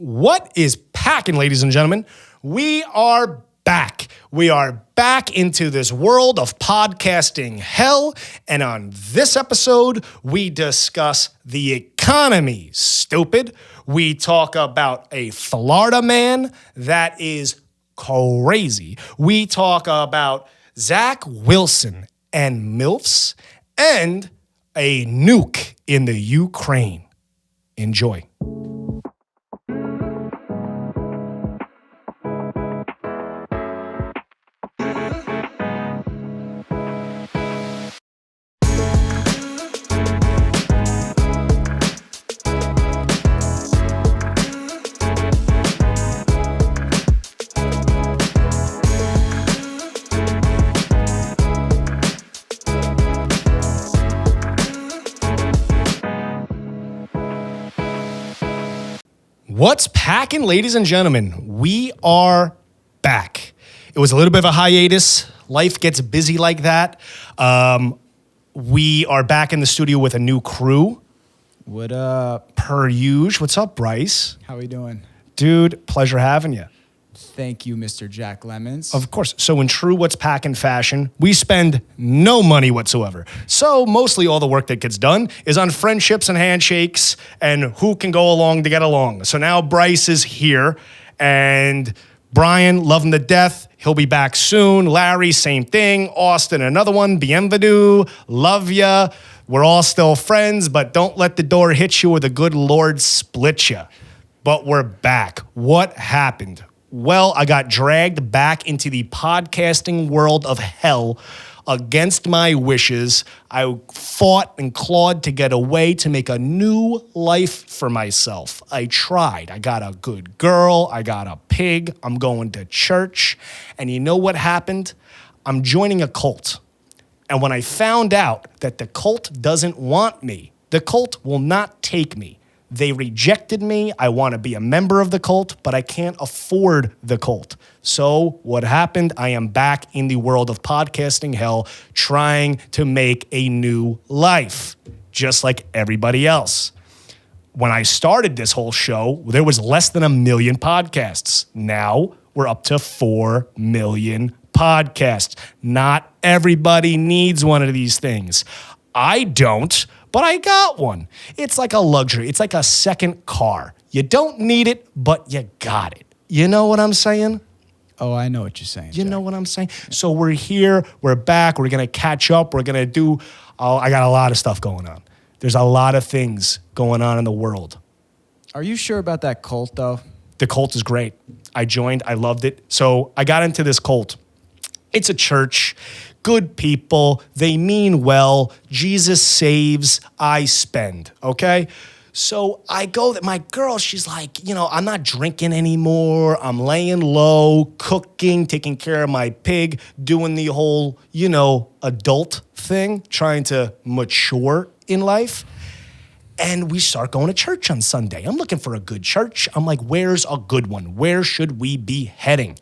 What is Pac'n, ladies and gentlemen? We are back. We are back into this world of podcasting hell. And on this episode, we discuss the economy, stupid. We talk about a Florida man that is crazy. We talk about Zach Wilson and milfs and a nuke in the Ukraine. Enjoy. What's Pac'n, ladies and gentlemen? We are back. It was a little bit of a hiatus. Life gets busy like that. We are back in the studio with a new crew. What up? Per usual. What's up, Bryce? How we doing? Dude, pleasure having you. Thank you, Mr. Jack Lemons. Of course. So in true What's Pac'n fashion, we spend no money whatsoever. So mostly all the work that gets done is on friendships and handshakes and who can go along to get along. So now Bryce is here and Brian, love him to death. He'll be back soon. Larry, same thing. Austin, another one. Bienvenue. Love ya. We're all still friends, but don't let the door hit you or the good Lord split you. But we're back. What happened? Well, I got dragged back into the podcasting world of hell against my wishes. I fought and clawed to get away to make a new life for myself. I tried. I got a good girl. I got a pig. I'm going to church. And you know what happened? I'm joining a cult. And when I found out that the cult doesn't want me, the cult will not take me. They rejected me. I want to be a member of the cult, but I can't afford the cult. So what happened? I am back in the world of podcasting hell, trying to make a new life, just like everybody else. When I started this whole show, there was less than 1 million podcasts. Now we're up to 4 million podcasts. Not everybody needs one of these things. I don't. But I got one. It's like a luxury. It's like a second car. You don't need it, but you got it. You know what I'm saying? Oh, I know what you're saying. You know what I'm saying? So we're here. We're back. We're going to catch up. We're going to do, I got a lot of stuff going on. There's a lot of things going on in the world. Are you sure about that cult, though? The cult is great. I joined. I loved it. So I got into this cult. It's a church. Good people, they mean well. Jesus saves, I spend, okay? So I go, my girl, she's like, I'm not drinking anymore. I'm laying low, cooking, taking care of my pig, doing the whole, adult thing, trying to mature in life. And we start going to church on Sunday. I'm looking for a good church. I'm like, where's a good one? Where should we be heading?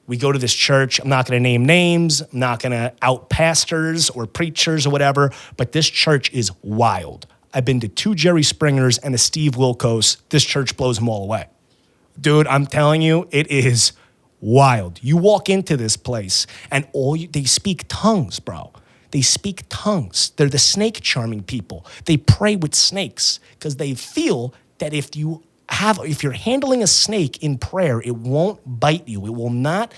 We go to this church. I'm not going to name names. I'm not going to out pastors or preachers or whatever, but this church is wild. I've been to 2 Jerry Springers and a Steve Wilkos. This church blows them all away. Dude, I'm telling you, it is wild. You walk into this place and they speak tongues, bro. They speak tongues. They're the snake charming people. They pray with snakes because they feel that if you're handling a snake in prayer, it won't bite you. It will not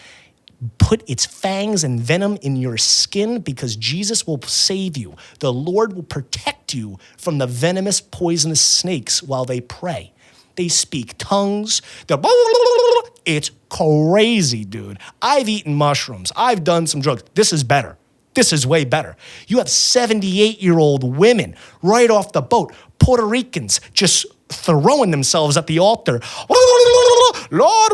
put its fangs and venom in your skin because Jesus will save you. The Lord will protect you from the venomous, poisonous snakes while they pray. They speak tongues. It's crazy, dude. I've eaten mushrooms. I've done some drugs. This is better. This is way better. You have 78-year-old women right off the boat, Puerto Ricans, just throwing themselves at the altar. Lord.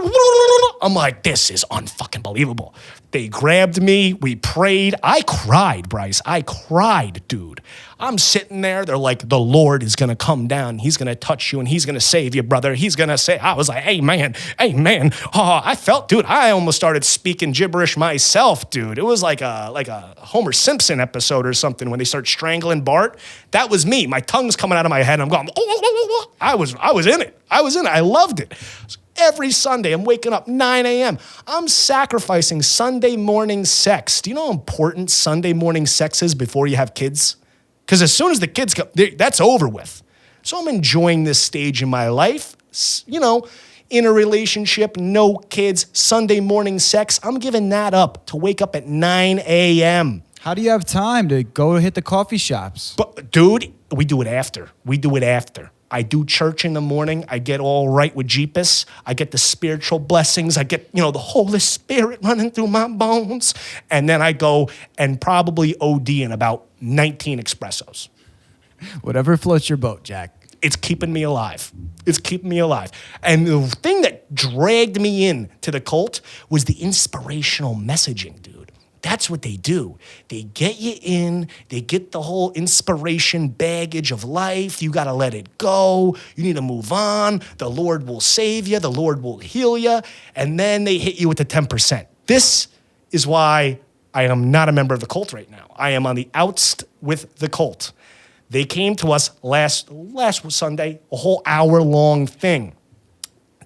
I'm like, this is unfucking believable. They grabbed me. We prayed. I cried, Bryce. I cried, dude. I'm sitting there. They're like, the Lord is going to come down. He's going to touch you and he's going to save you, brother. He's going to say, I was like, amen, amen. Oh, I felt, dude, I almost started speaking gibberish myself, dude. It was like a Homer Simpson episode or something when they start strangling Bart. That was me. My tongue's coming out of my head. I'm going, I was in it. I was in it. I loved it. Every Sunday, I'm waking up 9 a.m. I'm sacrificing Sunday morning sex. Do you know how important Sunday morning sex is before you have kids? Because as soon as the kids come, that's over with. So I'm enjoying this stage in my life. You know, in a relationship, no kids, Sunday morning sex. I'm giving that up to wake up at 9 a.m. How do you have time to go hit the coffee shops? But, dude, we do it after. I do church in the morning. I get all right with Jeepus. I get the spiritual blessings. I get, the Holy Spirit running through my bones. And then I go and probably OD in about 19 espressos. Whatever floats your boat, Jack. It's keeping me alive. And the thing that dragged me in to the cult was the inspirational messaging, dude. That's what they do. They get you in. They get the whole inspiration baggage of life. You got to let it go. You need to move on. The Lord will save you. The Lord will heal you. And then they hit you with the 10%. This is why I am not a member of the cult right now. I am on the outs with the cult. They came to us last Sunday, a whole hour-long thing.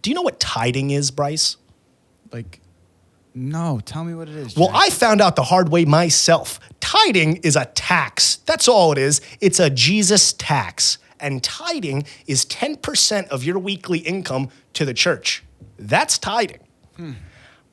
Do you know what tithing is, Bryce? No, tell me what it is, Jack. Well, I found out the hard way myself. Tithing is a tax. That's all it is. It's a Jesus tax. And tithing is 10% of your weekly income to the church. That's tithing.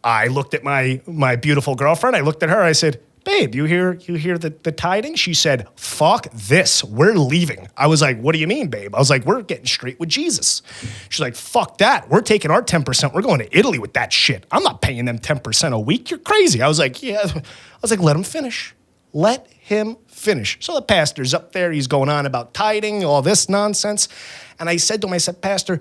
I looked at my beautiful girlfriend. I looked at her. I said, babe, you hear the tithing? She said, fuck this. We're leaving. I was like, what do you mean, babe? I was like, we're getting straight with Jesus. She's like, fuck that. We're taking our 10%. We're going to Italy with that shit. I'm not paying them 10% a week. You're crazy. I was like, yeah. I was like, let him finish. Let him finish. So the pastor's up there. He's going on about tithing, all this nonsense. And I said to him, Pastor,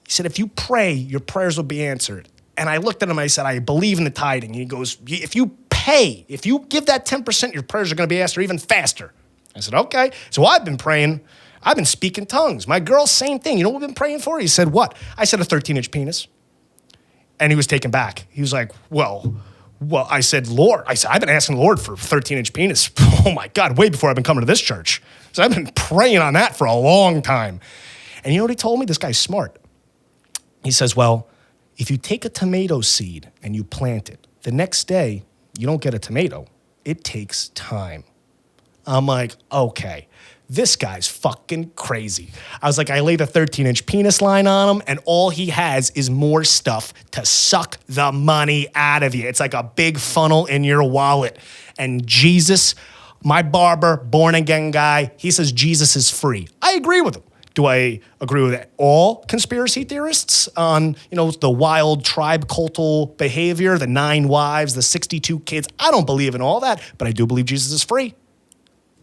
he said, if you pray, your prayers will be answered. And I looked at him, I said, I believe in the tithing. He goes, if you give that 10%, your prayers are going to be answered even faster. I said, okay. So I've been praying. I've been speaking tongues. My girl, same thing. You know what we've been praying for? He said, what? I said, a 13-inch penis. And he was taken back. He was like, well, I said, Lord. I said, I've been asking the Lord for a 13-inch penis. Oh, my God, way before I've been coming to this church. So I've been praying on that for a long time. And you know what he told me? This guy's smart. He says, well, if you take a tomato seed and you plant it, the next day, you don't get a tomato. It takes time. I'm like, okay, this guy's fucking crazy. I was like, I laid a 13-inch penis line on him, and all he has is more stuff to suck the money out of you. It's like a big funnel in your wallet. And Jesus, my barber, born-again guy, he says Jesus is free. I agree with him. Do I agree with all conspiracy theorists on, the wild tribe cultal behavior, the 9 wives, the 62 kids? I don't believe in all that, but I do believe Jesus is free.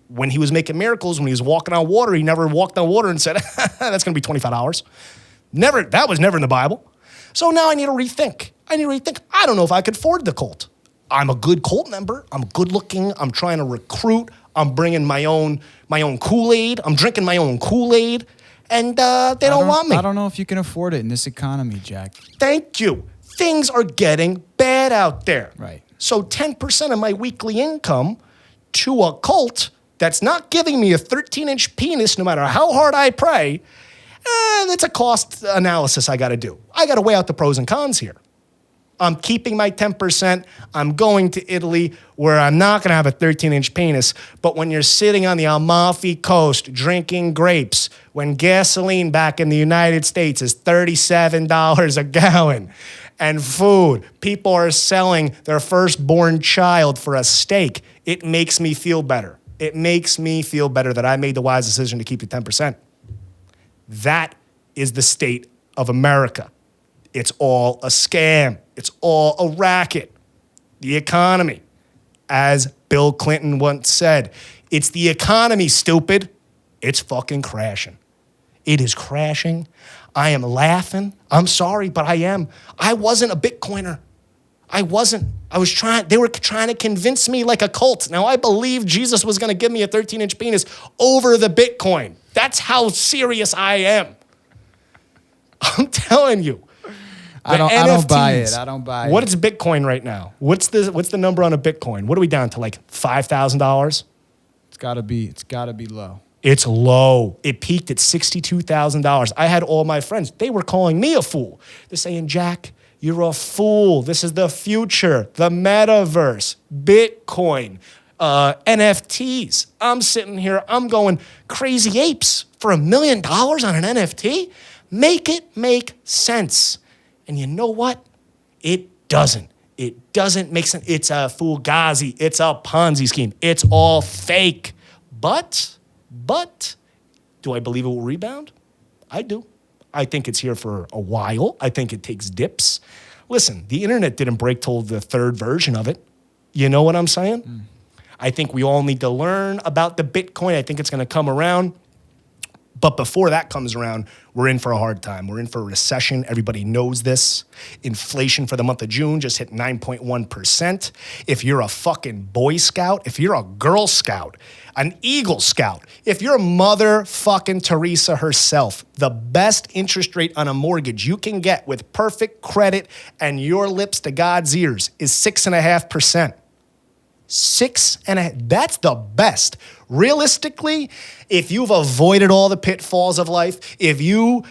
When he was making miracles, when he was walking on water, he never walked on water and said, that's going to be $25. Never. That was never in the Bible. So now I need to rethink. I don't know if I could afford the cult. I'm a good cult member. I'm good looking. I'm trying to recruit. I'm bringing my own Kool-Aid. I'm drinking my own Kool-Aid. And they don't want me. I don't know if you can afford it in this economy, Jack. Thank you. Things are getting bad out there. Right. So 10% of my weekly income to a cult that's not giving me a 13-inch penis no matter how hard I pray, that's a cost analysis I got to do. I got to weigh out the pros and cons here. I'm keeping my 10%. I'm going to Italy where I'm not going to have a 13-inch penis. But when you're sitting on the Amalfi Coast drinking grapes, when gasoline back in the United States is $37 a gallon, and food, people are selling their firstborn child for a steak, it makes me feel better. It makes me feel better that I made the wise decision to keep the 10%. That is the state of America. It's all a scam. It's all a racket. The economy, as Bill Clinton once said, it's the economy, stupid. It's fucking crashing. It is crashing. I am laughing. I'm sorry, but I am. I wasn't a Bitcoiner. I wasn't. They were trying to convince me like a cult. Now, I believe Jesus was going to give me a 13-inch penis over the Bitcoin. That's how serious I am. I'm telling you. I don't buy it. I don't buy it. What is Bitcoin right now? What's the number on a Bitcoin? What are we down to, like $5,000? It's gotta be low. It's low. It peaked at $62,000. I had all my friends. They were calling me a fool. They're saying, Jack, you're a fool. This is the future, the metaverse, Bitcoin, NFTs. I'm sitting here, I'm going crazy apes for $1 million on an NFT? Make it make sense. And you know what? It doesn't. It doesn't make sense. It's a fugazi. It's a Ponzi scheme. It's all fake. But, do I believe it will rebound? I do. I think it's here for a while. I think it takes dips. Listen, the internet didn't break till the third version of it. You know what I'm saying? I think we all need to learn about the Bitcoin. I think it's going to come around. But before that comes around, we're in for a hard time. We're in for a recession. Everybody knows this. Inflation for the month of June just hit 9.1%. If you're a fucking Boy Scout, if you're a Girl Scout, an Eagle Scout, if you're motherfucking Teresa herself, the best interest rate on a mortgage you can get with perfect credit and your lips to God's ears is 6.5%. 6.5%. That's the best. Realistically, if you've avoided all the pitfalls of life, if you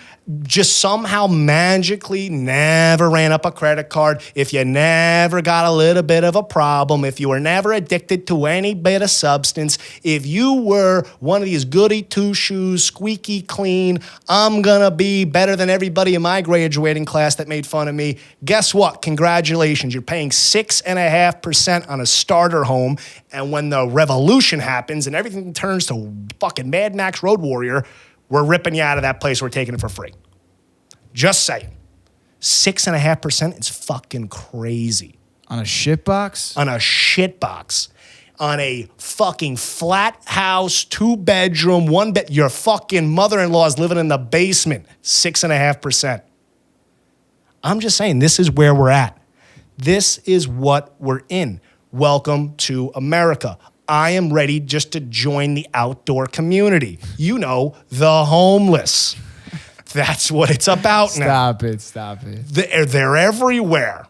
just somehow magically never ran up a credit card, if you never got a little bit of a problem, if you were never addicted to any bit of substance, if you were one of these goody two-shoes, squeaky clean, I'm gonna be better than everybody in my graduating class that made fun of me, guess what? Congratulations. You're paying 6.5% on a starter home, and when the revolution happens and everything turns to fucking Mad Max Road Warrior, we're ripping you out of that place. We're taking it for free. Just saying. 6.5% is fucking crazy. On a shit box? On a shit box. On a fucking flat house, 2-bedroom, 1 bed. Your fucking mother-in-law is living in the basement. 6.5%. I'm just saying, this is where we're at. This is what we're in. Welcome to America. I am ready just to join the outdoor community. You know, the homeless. That's what it's about now. Stop it. They're everywhere.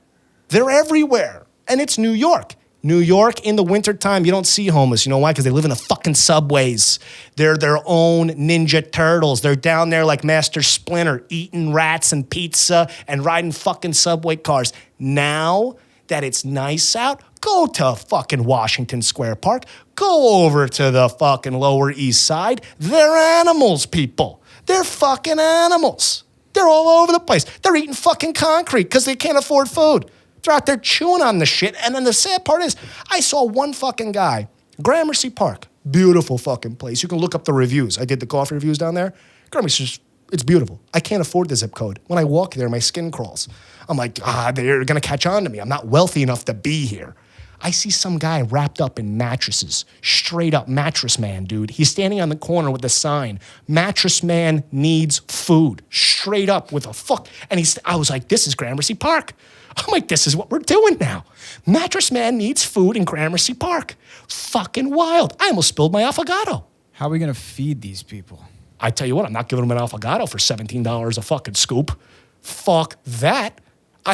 They're everywhere. And it's New York. New York, in the wintertime, you don't see homeless. You know why? Because they live in the fucking subways. They're their own Ninja Turtles. They're down there like Master Splinter, eating rats and pizza and riding fucking subway cars. Now that it's nice out, go to fucking Washington Square Park. Go over to the fucking Lower East Side. They're animals, people. They're fucking animals. They're all over the place. They're eating fucking concrete because they can't afford food. They're out there chewing on the shit. And then the sad part is, I saw one fucking guy, Gramercy Park, beautiful fucking place. You can look up the reviews. I did the coffee reviews down there. Gramercy's, it's beautiful. I can't afford the zip code. When I walk there, my skin crawls. I'm like, they're going to catch on to me. I'm not wealthy enough to be here. I see some guy wrapped up in mattresses, straight up mattress man, dude. He's standing on the corner with a sign, mattress man needs food, straight up with a fuck. And I was like, this is Gramercy Park. I'm like, this is what we're doing now. Mattress man needs food in Gramercy Park. Fucking wild. I almost spilled my affogato. How are we going to feed these people? I tell you what, I'm not giving them an affogato for $17 a fucking scoop. Fuck that.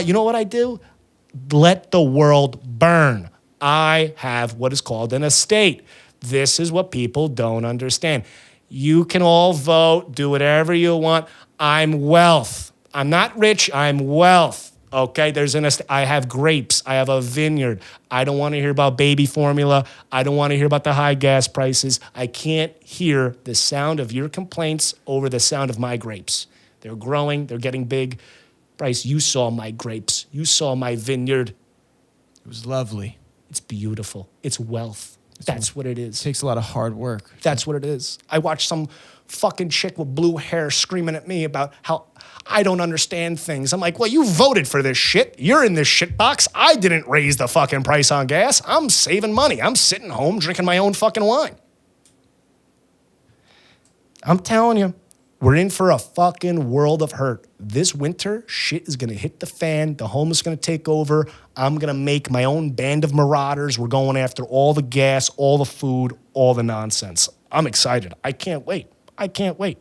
You know what I do? Let the world burn. I have what is called an estate. This is what people don't understand. You can all vote, do whatever you want. I'm wealth. I'm not rich, I'm wealth. Okay, I have grapes. I have a vineyard. I don't want to hear about baby formula. I don't want to hear about the high gas prices. I can't hear the sound of your complaints over the sound of my grapes. They're growing. They're getting big. Bryce, you saw my grapes. You saw my vineyard. It was lovely. It's beautiful. It's wealth. That's what it is. It takes a lot of hard work. That's what it is. I watched some fucking chick with blue hair screaming at me about how I don't understand things. I'm like, well, you voted for this shit. You're in this shit box. I didn't raise the fucking price on gas. I'm saving money. I'm sitting home drinking my own fucking wine. I'm telling you, We're in for a fucking world of hurt. This winter, shit is gonna hit the fan. The home is gonna take over. I'm gonna make my own band of marauders. We're going after all the gas, all the food, all the nonsense. I'm excited. I can't wait. I can't wait.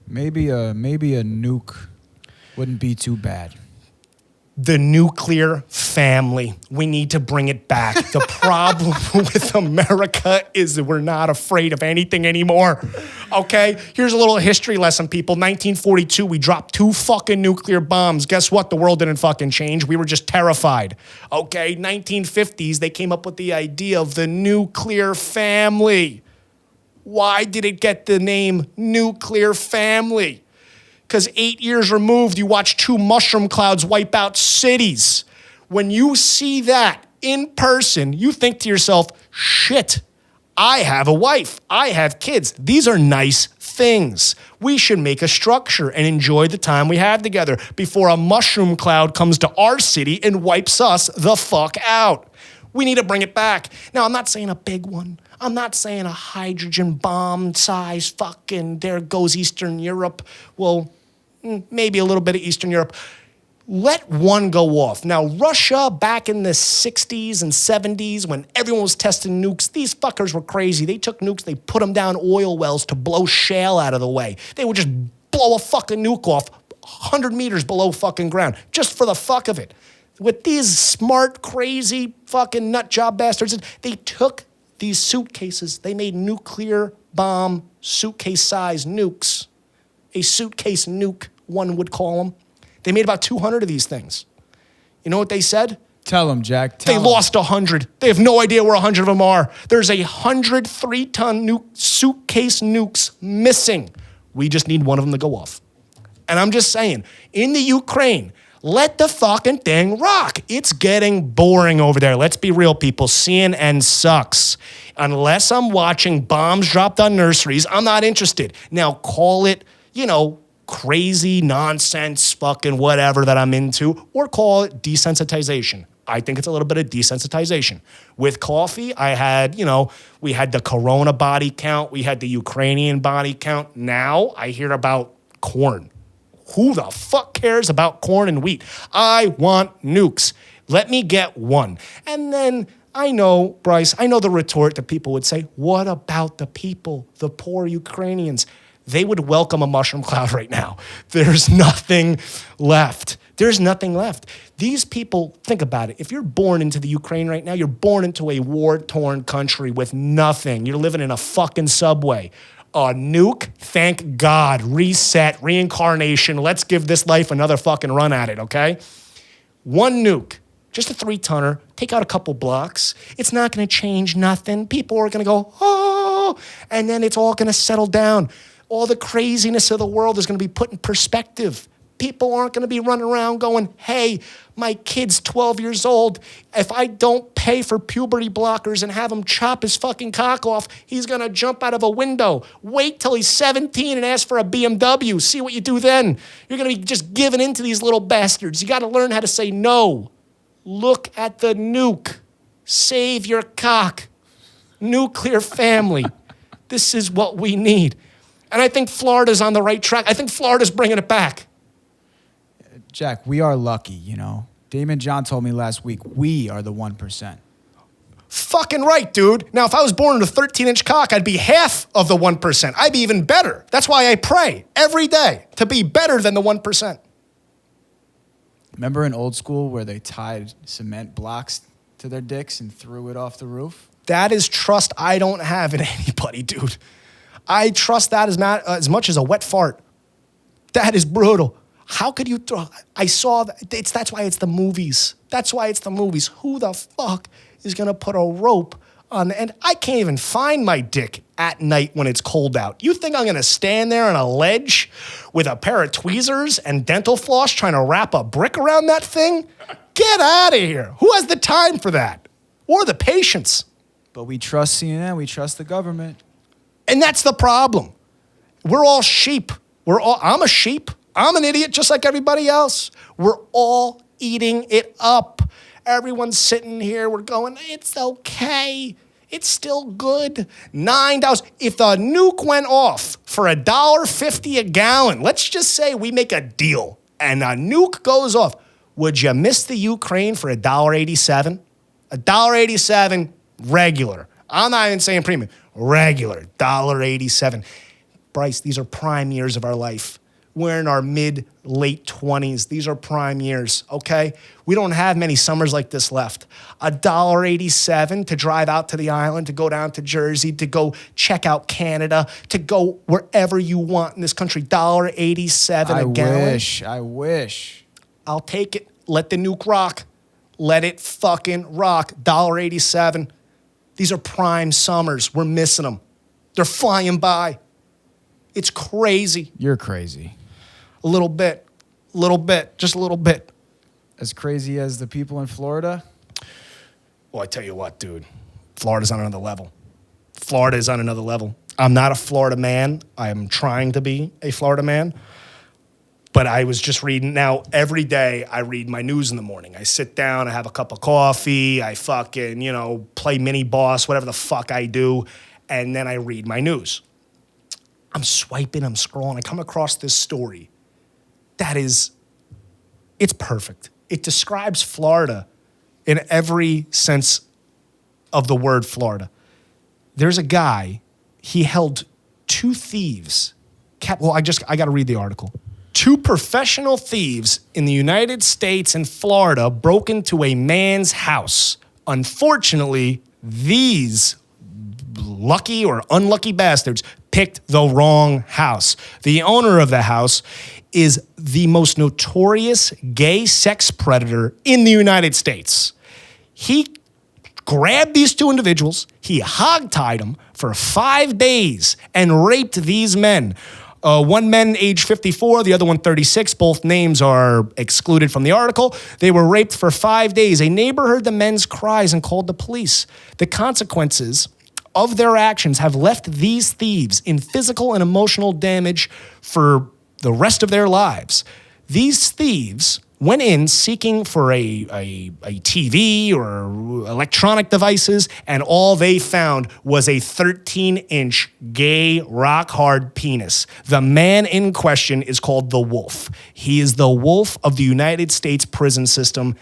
Maybe a nuke wouldn't be too bad. The nuclear family. We need to bring it back. The problem with America is that we're not afraid of anything anymore. Okay? Here's a little history lesson, people. 1942, we dropped 2 fucking nuclear bombs. Guess what? The world didn't fucking change. We were just terrified. Okay? 1950s, they came up with the idea of the nuclear family. Why did it get the name nuclear family? Because 8 years removed, you watch 2 mushroom clouds wipe out cities. When you see that in person, you think to yourself, shit, I have a wife. I have kids. These are nice things. We should make a structure and enjoy the time we have together before a mushroom cloud comes to our city and wipes us the fuck out. We need to bring it back. Now, I'm not saying a big one. I'm not saying a hydrogen bomb size fucking there goes Eastern Europe. Well, maybe a little bit of Eastern Europe. Let one go off. Now, Russia back in the 60s and 70s when everyone was testing nukes, these fuckers were crazy. They took nukes, they put them down oil wells to blow shale out of the way. They would just blow a fucking nuke off 100 meters below fucking ground just for the fuck of it. With these smart, crazy fucking nut job bastards, they took these suitcases, they made nuclear bomb suitcase-sized nukes. A suitcase nuke, one would call them. They made about 200 of these things. You know what they said? Tell them, Jack. They lost 100. They have no idea where 100 of them are. There's 100 3-ton suitcase nukes missing. We just need one of them to go off. And I'm just saying, in the Ukraine, let the fucking thing rock. It's getting boring over there. Let's be real, people. CNN sucks. Unless I'm watching bombs dropped on nurseries, I'm not interested. Now, call it, crazy nonsense, fucking whatever that I'm into, or call it desensitization. I think it's a little bit of desensitization. With coffee, I had, we had the Corona body count. We had the Ukrainian body count. Now I hear about corn. Who the fuck cares about corn and wheat? I want nukes. Let me get one. And then I know, Bryce, the retort that people would say, what about the people, the poor Ukrainians? They would welcome a mushroom cloud right now. There's nothing left. There's nothing left. These people, think about it. If you're born into the Ukraine right now, you're born into a war-torn country with nothing. You're living in a fucking subway. A nuke, thank God, reset, reincarnation. Let's give this life another fucking run at it, okay? One nuke, just a 3-tonner, take out a couple blocks. It's not gonna change nothing. People are gonna go, oh, and then it's all gonna settle down. All the craziness of the world is gonna be put in perspective. People aren't gonna be running around going, hey, my kid's 12 years old. If I don't pay for puberty blockers and have him chop his fucking cock off, he's gonna jump out of a window. Wait till he's 17 and ask for a BMW. See what you do then. You're gonna be just giving in to these little bastards. You gotta learn how to say no. Look at the nuke. Save your cock. Nuclear family. This is what we need. And I think Florida's on the right track. I think Florida's bringing it back. Jack, we are lucky, Damon John told me last week, we are the 1%. Fucking right, dude. Now, if I was born with a 13-inch cock, I'd be half of the 1%. I'd be even better. That's why I pray every day to be better than the 1%. Remember in old school where they tied cement blocks to their dicks and threw it off the roof? That is trust I don't have in anybody, dude. I trust that as much as a wet fart. That is brutal. How could you throw? I saw that. That's why it's the movies. That's why it's the movies. Who the fuck is going to put a rope on the end? I can't even find my dick at night when it's cold out. You think I'm going to stand there on a ledge with a pair of tweezers and dental floss trying to wrap a brick around that thing? Get out of here. Who has the time for that? Or the patience? But we trust CNN. We trust the government. And that's the problem. We're all sheep. I'm a sheep. I'm an idiot just like everybody else. We're all eating it up. Everyone's sitting here. We're going, it's okay. It's still good. $9. If the nuke went off for $1.50 a gallon, let's just say we make a deal and a nuke goes off, would you miss the Ukraine for $1.87? $1.87 regular. I'm not even saying premium. Regular, $1.87. Bryce, these are prime years of our life. We're in our mid-late 20s. These are prime years, okay? We don't have many summers like this left. $1.87 to drive out to the island, to go down to Jersey, to go check out Canada, to go wherever you want in this country. $1.87 a gallon. I wish. I'll take it. Let the nuke rock. Let it fucking rock. $1.87. These are prime summers. We're missing them. They're flying by. It's crazy. You're crazy. A little bit, just a little bit. As crazy as the people in Florida? Well, I tell you what, dude. Florida's on another level. Florida is on another level. I'm not a Florida man. I am trying to be a Florida man. But I was just reading. Now, every day I read my news in the morning. I sit down, I have a cup of coffee, I fucking, play mini boss, whatever the fuck I do, and then I read my news. I'm swiping, I'm scrolling, I come across this story it's perfect. It describes Florida in every sense of the word Florida. There's a guy, he held two thieves. I got to read the article. Two professional thieves in the United States and Florida broke into a man's house. Unfortunately, these lucky or unlucky bastards picked the wrong house. The owner of the house is the most notorious gay sex predator in the United States. He grabbed these two individuals, he hogtied them for 5 days and raped these men. One man age 54, the other one 36. Both names are excluded from the article. They were raped for 5 days. A neighbor heard the men's cries and called the police. The consequences of their actions have left these thieves in physical and emotional damage for the rest of their lives. These thieves went in seeking for a TV or electronic devices, and all they found was a 13-inch gay rock-hard penis. The man in question is called the Wolf. He is the Wolf of the United States prison system,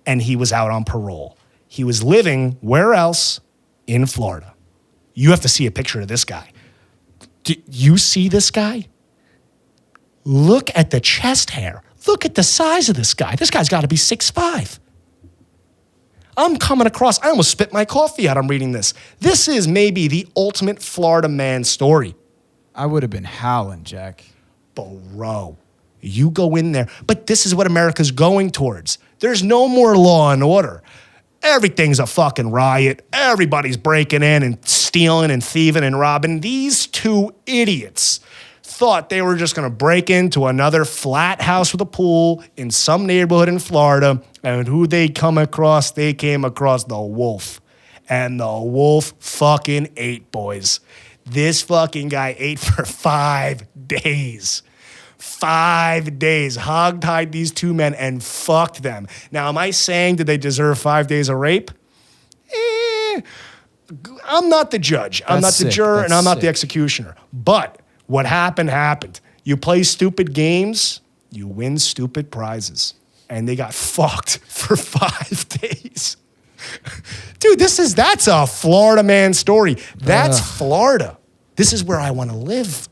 and he was out on parole. He was living where else? In Florida. You have to see a picture of this guy. Do you see this guy? Look at the chest hair. Look at the size of this guy. This guy's got to be 6'5". I'm coming across, I almost spit my coffee out. I'm reading this. This is maybe the ultimate Florida man story. I would have been howling, Jack. Bro, you go in there. But this is what America's going towards. There's no more law and order. Everything's a fucking riot. Everybody's breaking in and stealing and thieving and robbing. These two idiots thought they were just going to break into another flat house with a pool in some neighborhood in Florida, and who they come across, they came across the Wolf. And the Wolf fucking ate, boys. This fucking guy ate for 5 days. 5 days. Hogtied these two men and fucked them. Now, am I saying did they deserve 5 days of rape? I'm not the judge. I'm not the juror, and I'm not the executioner. But what happened, happened. You play stupid games, you win stupid prizes. And they got fucked for 5 days. Dude, that's a Florida man story. That's Florida. This is where I want to live.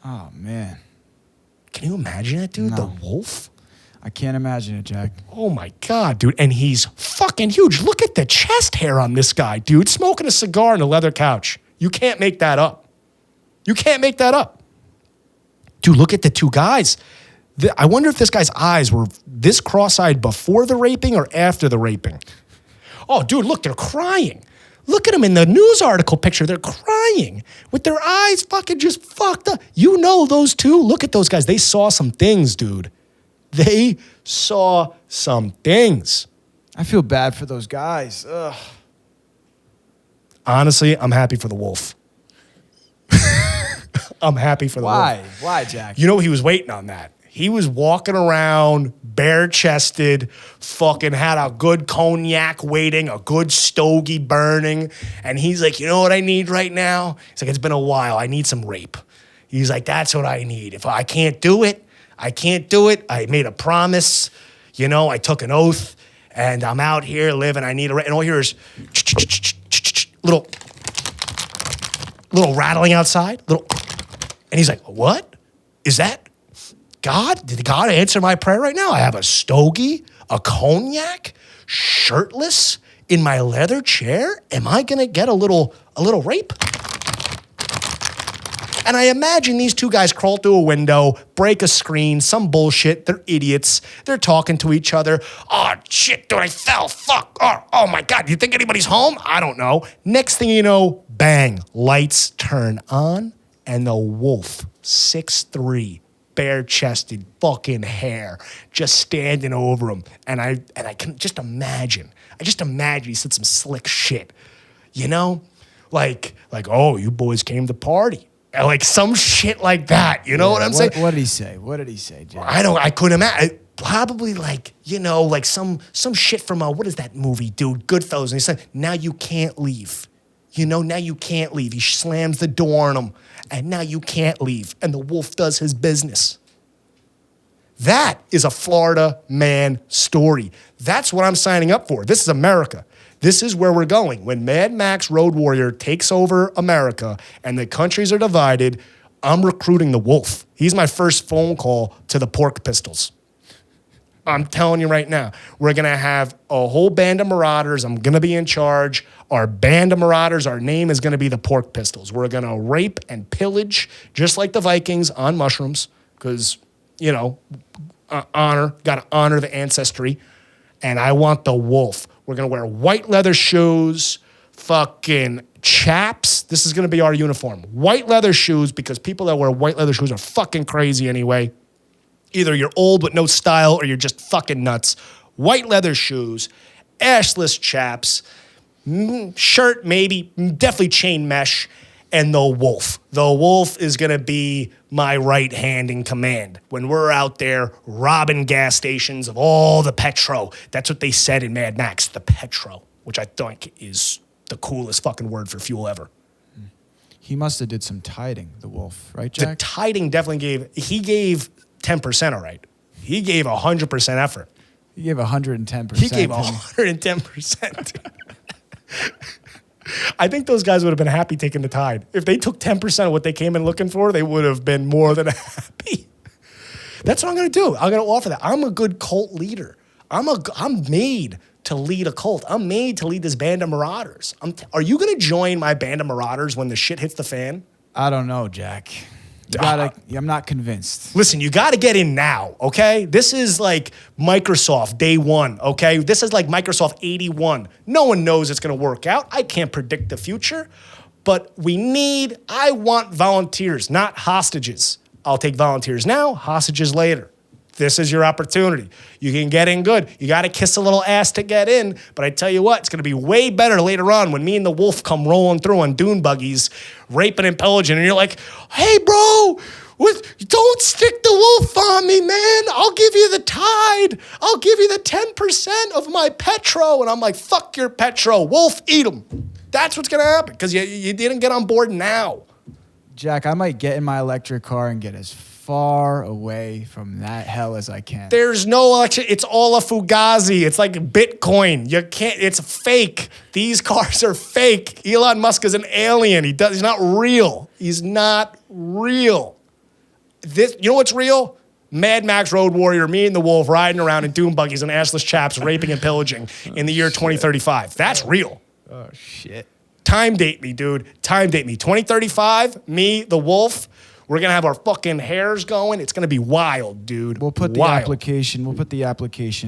Oh, man. Can you imagine it, dude? No. The Wolf? I can't imagine it, Jack. Oh my God, dude. And he's fucking huge. Look at the chest hair on this guy, dude. Smoking a cigar on a leather couch. You can't make that up. You can't make that up. Dude, look at the two guys. I wonder if this guy's eyes were this cross-eyed before the raping or after the raping. Oh, dude, look, they're crying. Look at them in the news article picture. They're crying with their eyes fucking just fucked up. You know those two? Look at those guys. They saw some things, dude. They saw some things. I feel bad for those guys. Ugh. Honestly, I'm happy for the Wolf. I'm happy for the Wolf. Why, Jack? You know he was waiting on that. He was walking around bare-chested, fucking had a good cognac waiting, a good stogie burning. And he's like, you know what I need right now? He's like, it's been a while. I need some rape. He's like, that's what I need. If I can't do it, I can't do it. I made a promise. You know, I took an oath. And I'm out here living. I need a rape. And all you hear is little rattling outside. And he's like, what? Is that God? Did God answer my prayer right now? I have a stogie, a cognac, shirtless, in my leather chair. Am I gonna get a little rape? And I imagine these two guys crawl through a window, break a screen, some bullshit. They're idiots. They're talking to each other. Oh, shit, dude, I fell. Fuck. Oh my God. Do you think anybody's home? I don't know. Next thing you know, bang, lights turn on, and the wolf, 6'3", bare-chested, fucking hair, just standing over him. And I can just imagine. He said some slick shit. You know? Like, oh, you boys came to party. Like some shit like that. You know what I'm saying? What did he say? What did he say, Jack? I couldn't imagine. Probably like, you know, like some shit from, what is that movie, dude? Goodfellas. And he said, now you can't leave. You know, now you can't leave. He slams the door on him. And now you can't leave. And the wolf does his business. That is a Florida man story. That's what I'm signing up for. This is America. This is where we're going. When Mad Max Road Warrior takes over America and the countries are divided, I'm recruiting the wolf. He's my first phone call to the pork pistols. I'm telling you right now, we're going to have a whole band of marauders. I'm going to be in charge. Our band of marauders, our name is going to be the pork pistols. We're going to rape and pillage just like the Vikings on mushrooms because, you know, got to honor the ancestry. And I want the wolf. We're going to wear white leather shoes, fucking chaps. This is going to be our uniform. White leather shoes, because people that wear white leather shoes are fucking crazy anyway. Either you're old with no style or you're just fucking nuts. White leather shoes, ashless chaps, shirt maybe, definitely chain mesh, and the wolf. The wolf is going to be my right hand in command. When we're out there robbing gas stations of all the petro, that's what they said in Mad Max, the petro, which I think is the coolest fucking word for fuel ever. He must have did some tiding, the wolf, right, Jack? The tiding definitely he gave 10%, all right. He gave 100% effort. He gave 110%. He gave 110%. I think those guys would have been happy taking the tide. If they took 10% of what they came in looking for, they would have been more than happy. That's what I'm going to do. I'm going to offer that. I'm a good cult leader. I'm made to lead a cult. I'm made to lead this band of marauders. Are you going to join my band of marauders when the shit hits the fan? I don't know, Jack. I'm not convinced. Listen, you got to get in now, okay? This is like Microsoft day one, okay? This is like Microsoft 81. No one knows it's going to work out. I can't predict the future, but I want volunteers, not hostages. I'll take volunteers now, hostages later. This is your opportunity. You can get in good. You got to kiss a little ass to get in, but I tell you what, it's going to be way better later on when me and the wolf come rolling through on dune buggies, raping and pillaging, and you're like, hey, bro, don't stick the wolf on me, man. I'll give you the tide. I'll give you the 10% of my petro. And I'm like, fuck your petro. Wolf, eat them. That's what's going to happen because you didn't get on board now. Jack, I might get in my electric car and get as far away from that hell as I can. There's no election. It's all a fugazi. It's like Bitcoin. You can't. It's fake. These cars are fake. Elon Musk is an alien. He's not real. He's not real. You know what's real? Mad Max Road Warrior, me and the wolf riding around in dune buggies and assless chaps, raping and pillaging in the year 2035. That's real. Oh shit. Time date me, dude. Time date me. 2035. Me, the wolf. We're going to have our fucking hairs going. It's going to be wild, dude. We'll put the application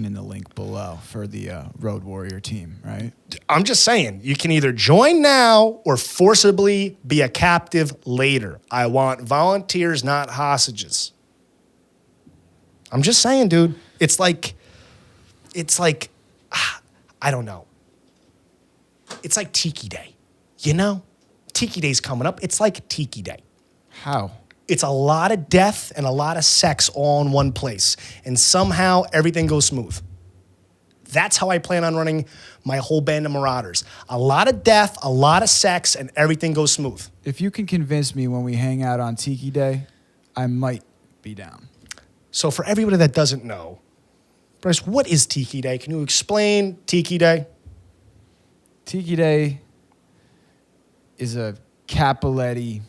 in the link below for the Road Warrior team, right? I'm just saying, you can either join now or forcibly be a captive later. I want volunteers, not hostages. I'm just saying, dude. It's like, I don't know. It's like Tiki Day, you know? Tiki Day's coming up. It's like Tiki Day. How? It's a lot of death and a lot of sex all in one place. And somehow everything goes smooth. That's how I plan on running my whole band of Marauders. A lot of death, a lot of sex, and everything goes smooth. If you can convince me when we hang out on Tiki Day, I might be down. So for everybody that doesn't know, Bryce, what is Tiki Day? Can you explain Tiki Day? Tiki Day is a Capoletti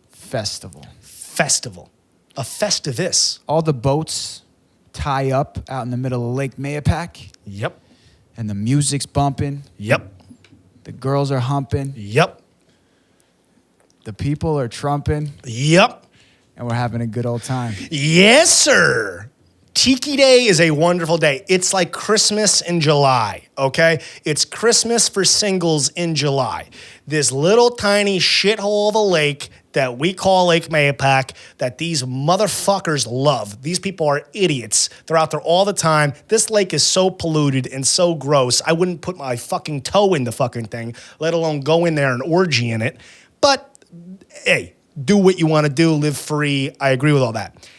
festival. Festival. A festivus. All the boats tie up out in the middle of Lake Mayapack, Yep. and the music's bumping. Yep. The girls are humping. Yep. The people are trumping. Yep. And we're having a good old time. Yes, sir. Tiki Day is a wonderful day. It's like Christmas in July, okay? It's Christmas for singles in July. This little tiny shithole of a lake that we call Lake Mayapack that these motherfuckers love. These people are idiots. They're out there all the time. This lake is so polluted and so gross. I wouldn't put my fucking toe in the fucking thing, let alone go in there and orgy in it. But, hey, do what you want to do, live free. I agree with all that.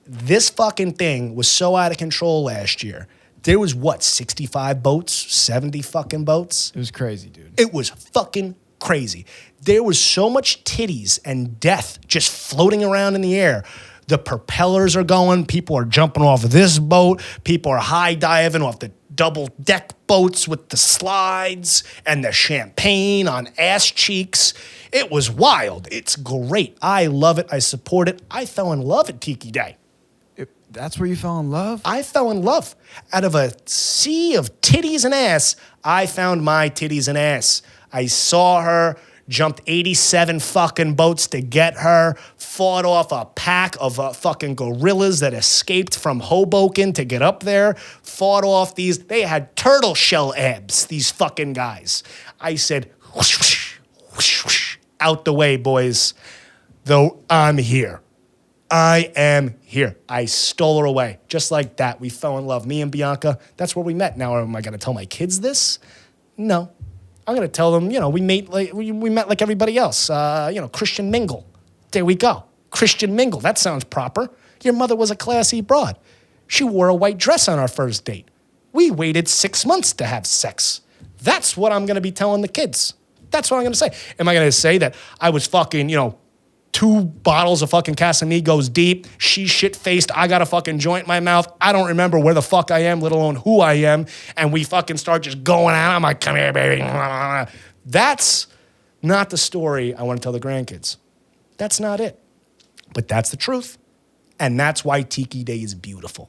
This fucking thing was so out of control last year. There was, 65 boats? 70 fucking boats? It was crazy, dude. It was fucking crazy. There was so much titties and death just floating around in the air. The propellers are going. People are jumping off of this boat. People are high diving off the double deck boats with the slides and the champagne on ass cheeks. It was wild. It's great. I love it. I support it. I fell in love at Tiki Day. That's where you fell in love? I fell in love. Out of a sea of titties and ass, I found my titties and ass. I saw her, jumped 87 fucking boats to get her, fought off a pack of fucking gorillas that escaped from Hoboken to get up there, fought off these, they had turtle shell abs, these fucking guys. I said, whoosh, whoosh, whoosh, whoosh, out the way, boys. Though I'm here. I am here. I stole her away. Just like that. We fell in love. Me and Bianca, that's where we met. Now, am I going to tell my kids this? No. I'm going to tell them, we met like everybody else. Christian mingle. There we go. Christian mingle. That sounds proper. Your mother was a classy broad. She wore a white dress on our first date. We waited 6 months to have sex. That's what I'm going to be telling the kids. That's what I'm going to say. Am I going to say that I was fucking, 2 bottles of fucking Casamigos deep, she's shit-faced, I got a fucking joint in my mouth, I don't remember where the fuck I am, let alone who I am, and we fucking start just going out, I'm like, come here, baby. That's not the story I want to tell the grandkids. That's not it. But that's the truth. And that's why Tiki Day is beautiful.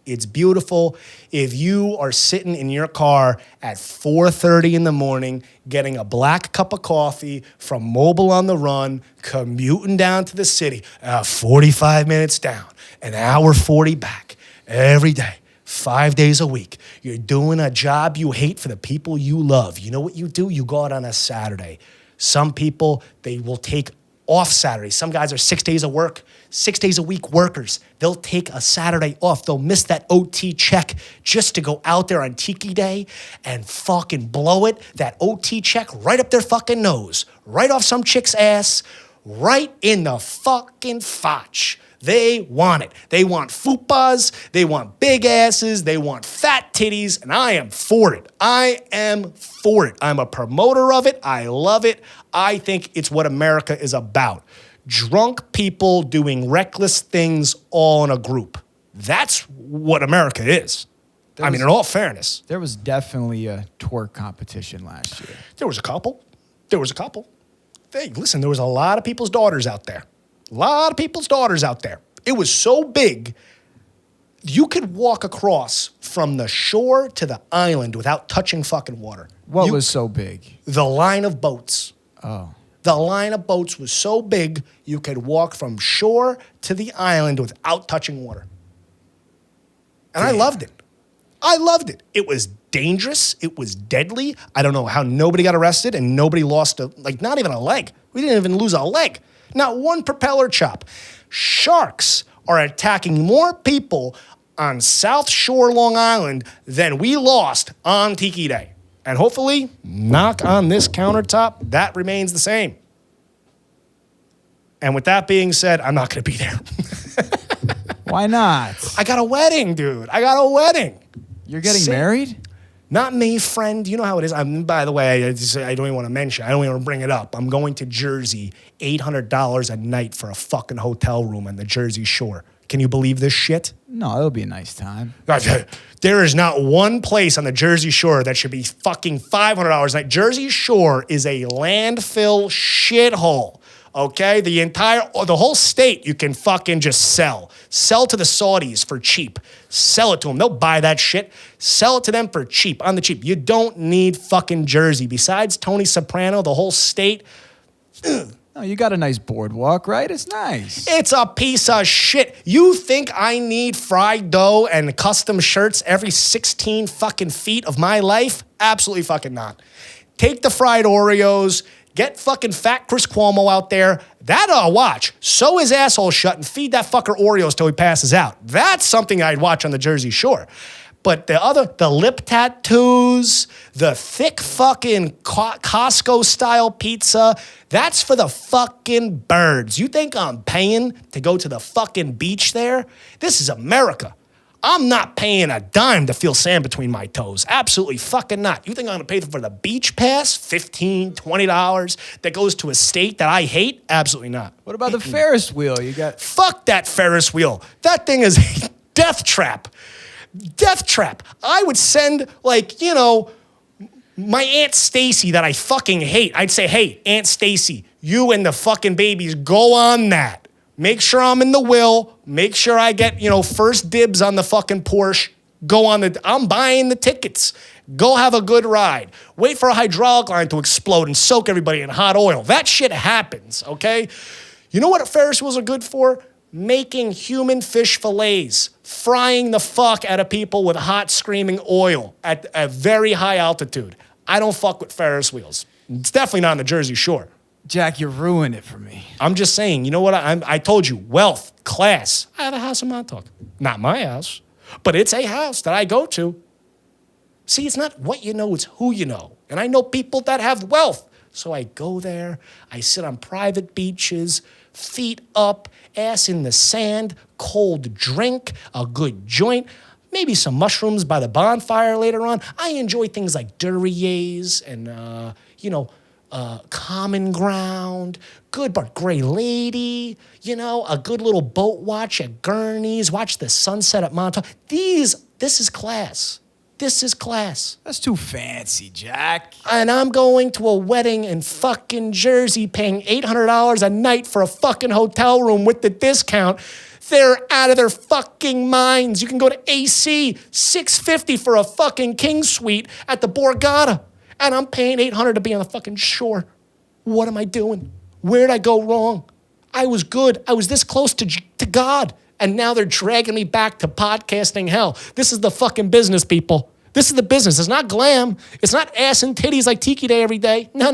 It's beautiful if you are sitting in your car at 4:30 in the morning, getting a black cup of coffee from Mobile on the Run, commuting down to the city, 45 minutes down, an hour 40 back, every day, 5 days a week. You're doing a job you hate for the people you love. You know what you do? You go out on a Saturday. Some people, they will take off Saturday. Some guys are 6 days of work, 6 days a week workers. They'll take a Saturday off. They'll miss that OT check just to go out there on Tiki Day and fucking blow it. That OT check right up their fucking nose, right off some chick's ass, right in the fucking fotch. They want it. They want fupas. They want big asses. They want fat titties. And I am for it. I am for it. I'm a promoter of it. I love it. I think it's what America is about. Drunk people doing reckless things all in a group. That's what America is. In all fairness. There was definitely a twerk competition last year. There was a couple. Hey, listen, there was a lot of people's daughters out there. It was so big, you could walk across from the shore to the island without touching fucking water. What was so big? The line of boats. Oh. The line of boats was so big, you could walk from shore to the island without touching water. And I loved it. It was dangerous. It was deadly. I don't know how nobody got arrested and nobody lost not even a leg. We didn't even lose a leg. Not one propeller chop. Sharks are attacking more people on South Shore, Long Island than we lost on Tiki Day. And hopefully, knock on this countertop, that remains the same. And with that being said, I'm not going to be there. Why not? I got a wedding, dude. I got a wedding. You're getting married? Not me, friend. You know how it is. By the way, I don't even want to mention. I don't even want to bring it up. I'm going to Jersey, $800 a night for a fucking hotel room on the Jersey Shore. Can you believe this shit? No, it'll be a nice time. There is not one place on the Jersey Shore that should be fucking $500 a night. Jersey Shore is a landfill shithole. Okay, the whole state you can fucking just sell to the Saudis for cheap. Sell it to them. They'll buy that shit. Sell it to them for cheap, on the cheap. You don't need fucking Jersey. Besides Tony Soprano, the whole state. No, you got a nice boardwalk, right? It's nice. It's a piece of shit. You think I need fried dough and custom shirts every 16 fucking feet of my life? Absolutely fucking not. Take the fried Oreos. Get fucking fat Chris Cuomo out there. That I'll watch. Sew his asshole shut and feed that fucker Oreos till he passes out. That's something I'd watch on the Jersey Shore. But the lip tattoos, the thick fucking Costco style pizza, that's for the fucking birds. You think I'm paying to go to the fucking beach there? This is America. I'm not paying a dime to feel sand between my toes. Absolutely fucking not. You think I'm going to pay for the beach pass? $15, $20 that goes to a state that I hate? Absolutely not. What about the Ferris wheel? Fuck that Ferris wheel. That thing is a death trap. Death trap. I would send, my Aunt Stacy that I fucking hate. I'd say, hey, Aunt Stacy, you and the fucking babies, go on that. Make sure I'm in the will. Make sure I get, first dibs on the fucking Porsche. I'm buying the tickets. Go have a good ride. Wait for a hydraulic line to explode and soak everybody in hot oil. That shit happens, okay? You know what Ferris wheels are good for? Making human fish fillets. Frying the fuck out of people with hot screaming oil at a very high altitude. I don't fuck with Ferris wheels. It's definitely not on the Jersey Shore. Jack, you ruined it for me. I'm just saying, you know what? I told you, wealth, class. I have a house in Montauk. Not my house, but it's a house that I go to. See, it's not what you know, it's who you know. And I know people that have wealth. So I go there, I sit on private beaches, feet up, ass in the sand, cold drink, a good joint, maybe some mushrooms by the bonfire later on. I enjoy things like Duryers and, Common Ground, good but gray lady, a good little boat watch at Gurney's, watch the sunset at Montauk. This is class. This is class. That's too fancy, Jack. And I'm going to a wedding in fucking Jersey paying $800 a night for a fucking hotel room with the discount. They're out of their fucking minds. You can go to AC, $650 for a fucking king suite at the Borgata. And I'm paying $800 to be on the fucking shore. What am I doing? Where'd I go wrong? I was good. I was this close to God. And now they're dragging me back to podcasting hell. This is the fucking business, people. This is the business. It's not glam. It's not ass and titties like Tiki Day every day. No.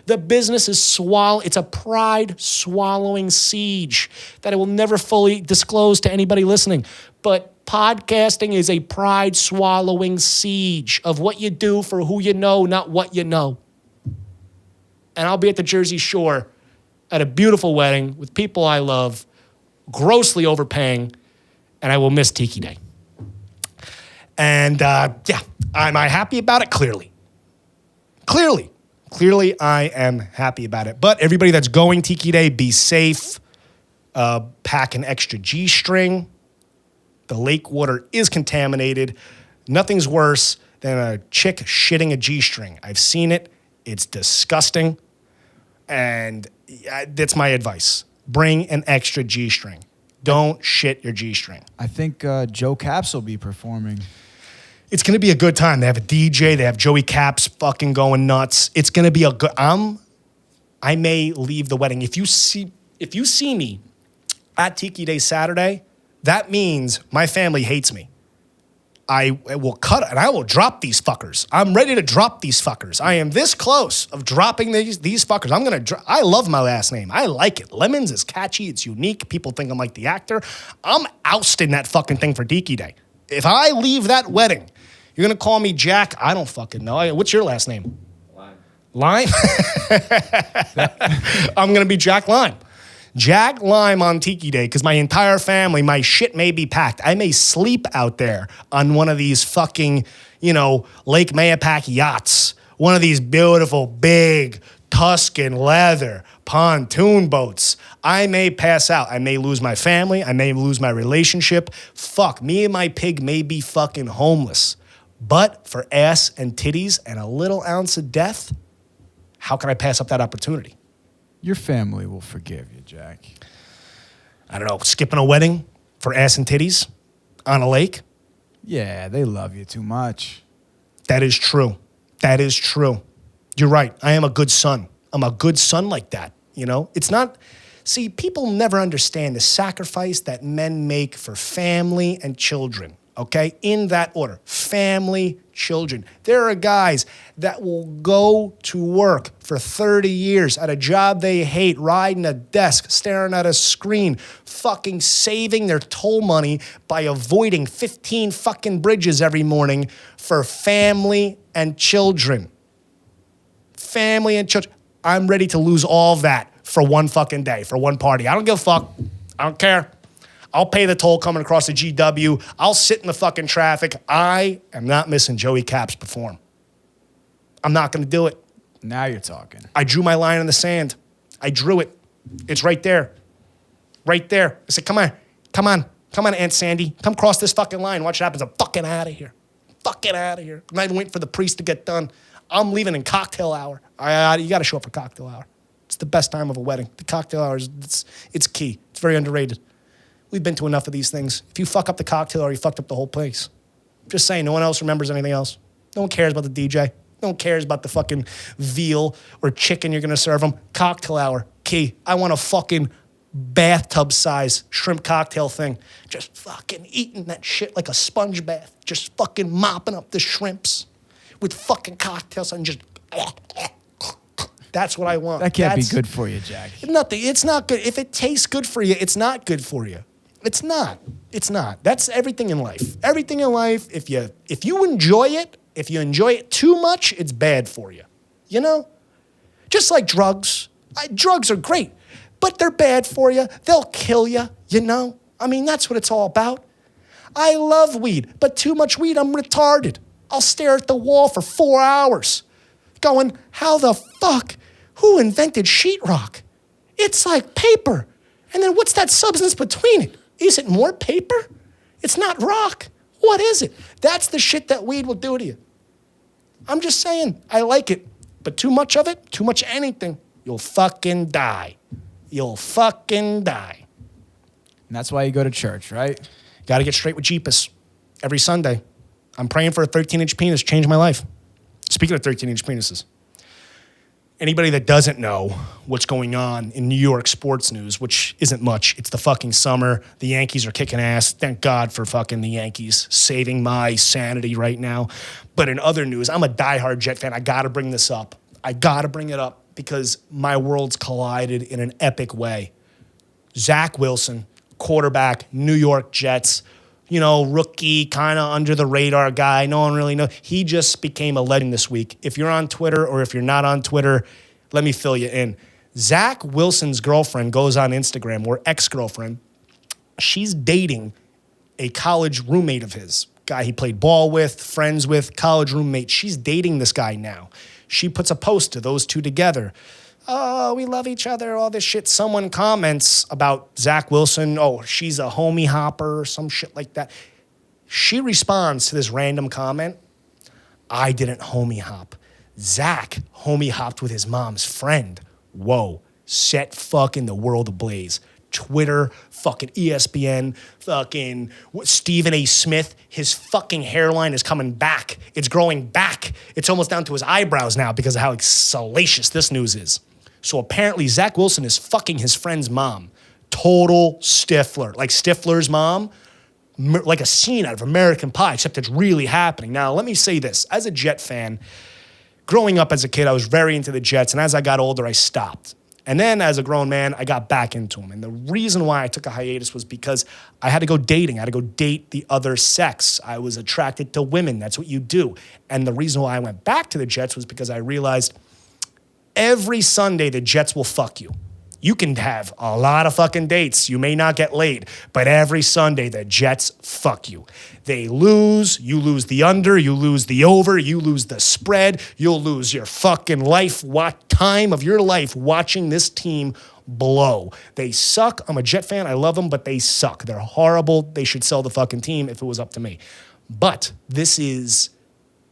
The business is it's a pride swallowing siege that I will never fully disclose to anybody listening. But podcasting is a pride swallowing siege of what you do for who you know, not what you know. And I'll be at the Jersey Shore at a beautiful wedding with people I love, grossly overpaying, and I will miss Tiki Day. And am I happy about it? Clearly, I am happy about it. But everybody that's going Tiki Day, be safe. Pack an extra G-string. The lake water is contaminated. Nothing's worse than a chick shitting a G-string. I've seen it. It's disgusting. And that's my advice. Bring an extra G-string. Don't shit your G-string. I think Joe Caps will be performing. It's going to be a good time. They have a DJ. They have Joey Caps fucking going nuts. It's going to be a good... I may leave the wedding. If you see me at Tiki Day Saturday, that means my family hates me. I will cut and I will drop these fuckers. I'm ready to drop these fuckers. I am this close of dropping these fuckers. I love my last name. I like it. Lemons is catchy. It's unique. People think I'm like the actor. I'm ousting that fucking thing for Tiki Day. If I leave that wedding, you're going to call me Jack? I don't fucking know. What's your last name? Lime. I'm going to be Jack Lime. Jack Lime on Tiki Day, because my entire family, my shit may be packed. I may sleep out there on one of these fucking, Lake Mayapack yachts. One of these beautiful, big, Tuscan leather pontoon boats. I may pass out. I may lose my family. I may lose my relationship. Fuck, me and my pig may be fucking homeless. But for ass and titties and a little ounce of death, how can I pass up that opportunity? Your family will forgive you, Jack. I don't know, skipping a wedding for ass and titties on a lake? Yeah, they love you too much. That is true. That is true. You're right. I am a good son. I'm a good son like that, It's not... See, people never understand the sacrifice that men make for family and children, okay? In that order. Family, children. There are guys that will go to work for 30 years at a job they hate, riding a desk, staring at a screen, fucking saving their toll money by avoiding 15 fucking bridges every morning for family and children. Family and children. I'm ready to lose all of that for one fucking day, for one party. I don't give a fuck. I don't care. I'll pay the toll coming across the GW. I'll sit in the fucking traffic. I am not missing Joey Caps perform. I'm not going to do it. Now you're talking. I drew my line in the sand. I drew it. It's right there. Right there. I said, come on, Aunt Sandy. Come cross this fucking line. Watch what happens. I'm fucking out of here. Fucking out of here. I'm not even waiting for the priest to get done. I'm leaving in cocktail hour. You got to show up for cocktail hour. It's the best time of a wedding. The cocktail hour it's key. It's very underrated. We've been to enough of these things. If you fuck up the cocktail hour, you fucked up the whole place. Just saying, no one else remembers anything else. No one cares about the DJ. No one cares about the fucking veal or chicken you're going to serve them. Cocktail hour, key. I want a fucking bathtub-size shrimp cocktail thing. Just fucking eating that shit like a sponge bath. Just fucking mopping up the shrimps with fucking cocktails and just... That's what I want. That can't be good for you, Jack. Nothing. It's not good. If it tastes good for you, it's not good for you. It's not. It's not. That's everything in life. Everything in life, if you enjoy it too much, it's bad for you. Just like drugs. Drugs are great, but they're bad for you. They'll kill you, that's what it's all about. I love weed, but too much weed, I'm retarded. I'll stare at the wall for 4 hours going, how the fuck? Who invented sheetrock? It's like paper. And then what's that substance between it? Is it more paper? It's not rock. What is it? That's the shit that weed will do to you. I'm just saying, I like it. But too much of it, too much anything, you'll fucking die. You'll fucking die. And that's why you go to church, right? Got to get straight with Jeepus every Sunday. I'm praying for a 13-inch penis, change my life. Speaking of 13-inch penises, anybody that doesn't know what's going on in New York sports news, which isn't much, it's the fucking summer. The Yankees are kicking ass. Thank God for fucking the Yankees saving my sanity right now. But in other news, I'm a diehard Jet fan. I got to bring this up. I got to bring it up because my worlds collided in an epic way. Zach Wilson, quarterback, New York Jets, rookie, kind of under the radar guy. No one really knows. He just became a legend this week. If you're on Twitter or if you're not on Twitter, let me fill you in. Zach Wilson's girlfriend goes on Instagram, or ex-girlfriend. She's dating a college roommate of his, guy he played ball with, friends with, college roommate. She's dating this guy now. She puts a post to those two together. Oh, we love each other, all this shit. Someone comments about Zach Wilson. Oh, she's a homie hopper or some shit like that. She responds to this random comment. I didn't homie hop. Zach homie hopped with his mom's friend. Whoa. Set fucking the world ablaze. Twitter, fucking ESPN, fucking Stephen A. Smith. His fucking hairline is coming back. It's growing back. It's almost down to his eyebrows now because of how salacious this news is. So apparently Zach Wilson is fucking his friend's mom. Total Stifler. Like Stifler's mom, like a scene out of American Pie, except it's really happening. Now, let me say this. As a Jet fan, growing up as a kid, I was very into the Jets, and as I got older, I stopped. And then as a grown man, I got back into them. And the reason why I took a hiatus was because I had to go dating. I had to go date the other sex. I was attracted to women. That's what you do. And the reason why I went back to the Jets was because I realized every Sunday the Jets will fuck you. You can have a lot of fucking dates. You may not get laid, but every Sunday the Jets fuck you. They lose, you lose the under, you lose the over, you lose the spread, you'll lose your fucking life, time of your life watching this team blow. They suck. I'm a Jet fan. I love them, but they suck. They're horrible. They should sell the fucking team if it was up to me. But this is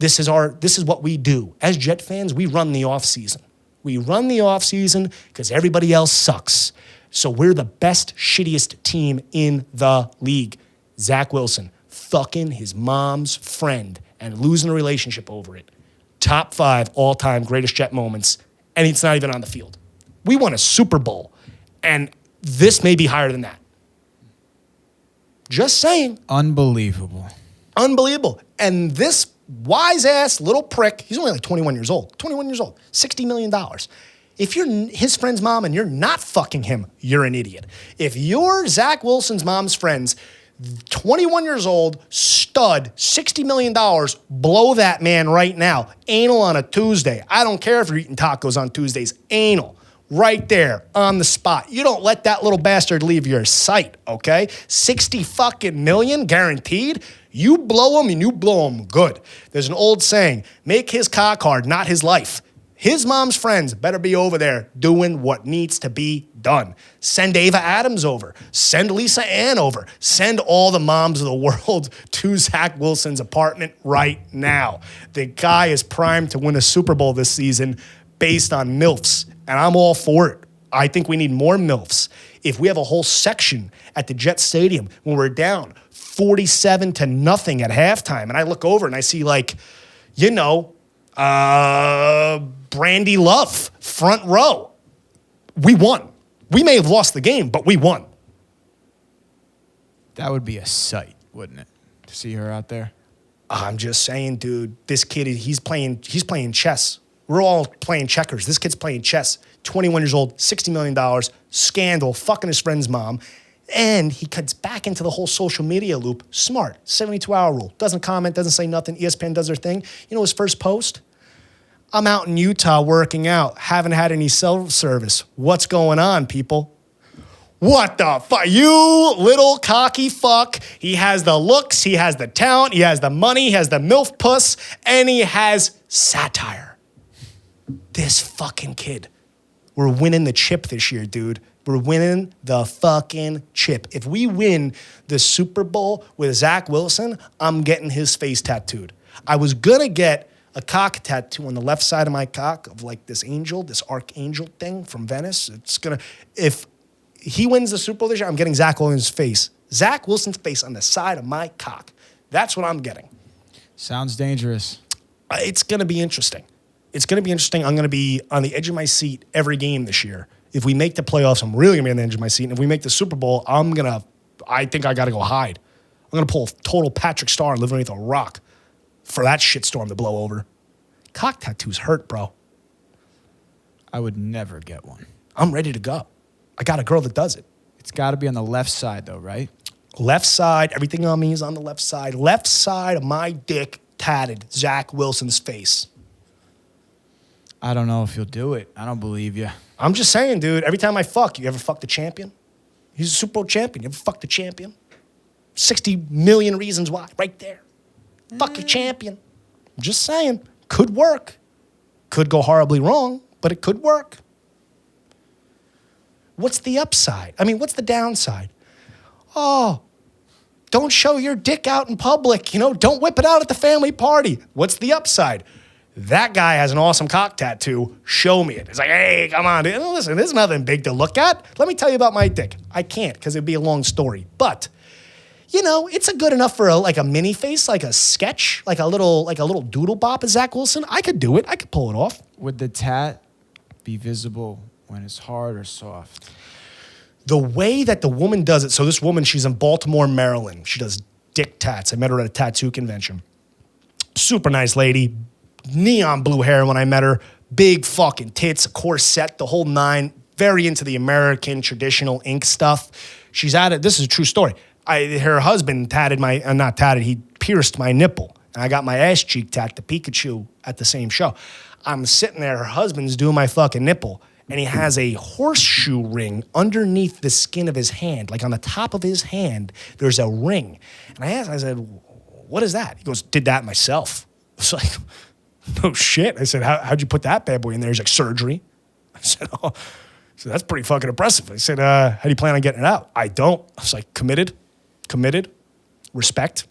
what we do. As Jet fans, we run the offseason. We run the offseason because everybody else sucks. So we're the best, shittiest team in the league. Zach Wilson fucking his mom's friend and losing a relationship over it. Top 5 all-time greatest Jet moments, and it's not even on the field. We won a Super Bowl, and this may be higher than that. Just saying. Unbelievable. And this wise-ass little prick, he's only like 21 years old. $60 million. If you're his friend's mom and you're not fucking him, you're an idiot. If you're Zach Wilson's mom's friends, 21 years old, stud, $60 million, blow that man right now. Anal on a Tuesday. I don't care if you're eating tacos on Tuesdays. Anal. Right there on the spot. You don't let that little bastard leave your sight, okay? 60 fucking million guaranteed. You blow him and you blow him good. There's an old saying, make his cock hard, not his life. His mom's friends better be over there doing what needs to be done. Send Ava Adams over. Send Lisa Ann over. Send all the moms of the world to Zach Wilson's apartment right now. The guy is primed to win a Super Bowl this season based on milfs. And I'm all for it. I think we need more milfs. If we have a whole section at the Jet Stadium when we're down 47-0 at halftime, and I look over and I see Brandy Love, front row. We won. We may have lost the game, but we won. That would be a sight, wouldn't it? To see her out there. I'm just saying, dude, this kid, he's playing chess. We're all playing checkers. This kid's playing chess. 21 years old, $60 million, scandal, fucking his friend's mom. And he cuts back into the whole social media loop. Smart, 72-hour rule. Doesn't comment, doesn't say nothing. ESPN does their thing. You know his first post? I'm out in Utah working out. Haven't had any cell service. What's going on, people? What the fuck? You little cocky fuck. He has the looks, he has the talent, he has the money, he has the MILF puss, and he has satire. This fucking kid. We're winning the chip this year, dude. We're winning the fucking chip. If we win the Super Bowl with Zach Wilson, I'm getting his face tattooed. I was going to get a cock tattoo on the left side of my cock of like this angel, this archangel thing from Venice. If he wins the Super Bowl this year, I'm getting Zach Wilson's face. Zach Wilson's face on the side of my cock. That's what I'm getting. Sounds dangerous. It's going to be interesting. I'm going to be on the edge of my seat every game this year. If we make the playoffs, I'm really going to be on the edge of my seat. And if we make the Super Bowl, I think I got to go hide. I'm going to pull a total Patrick Star and live underneath a rock for that shitstorm to blow over. Cock tattoos hurt, bro. I would never get one. I'm ready to go. I got a girl that does it. It's got to be on the left side, though, right? Left side. Everything on me is on the left side. Left side of my dick tatted Zach Wilson's face. I don't know if you'll do it. I don't believe you. I'm just saying, dude, every time I fuck, you ever fuck the champion? He's a Super Bowl champion. You ever fuck the champion? 60 million reasons why, right there. Fuck your champion. I'm just saying, could work. Could go horribly wrong, but it could work. What's the upside? I mean, what's the downside? Oh, don't show your dick out in public. Don't whip it out at the family party. What's the upside? That guy has an awesome cock tattoo. Show me it. It's like, hey, come on, dude. Listen, there's nothing big to look at. Let me tell you about my dick. I can't because it'd be a long story. But, it's a good enough for a mini face, like a sketch, like a little doodle bop of Zach Wilson. I could do it. I could pull it off. Would the tat be visible when it's hard or soft? The way that the woman does it, so this woman, she's in Baltimore, Maryland. She does dick tats. I met her at a tattoo convention. Super nice lady. Neon blue hair when I met her, big fucking tits, a corset, the whole nine, very into the American traditional ink stuff. She's at it. This is a true story. Her husband he pierced my nipple. And I got my ass cheek tacked, the Pikachu, at the same show. I'm sitting there, her husband's doing my fucking nipple. and he has a horseshoe ring underneath the skin of his hand. Like on the top of his hand, there's a ring. And I said, what is that? He goes, did that myself. I was like, no shit. I said, how'd you put that bad boy in there? He's like, surgery. I said, oh. So that's pretty fucking impressive. I said, how do you plan on getting it out? I don't. I was like, committed, respect.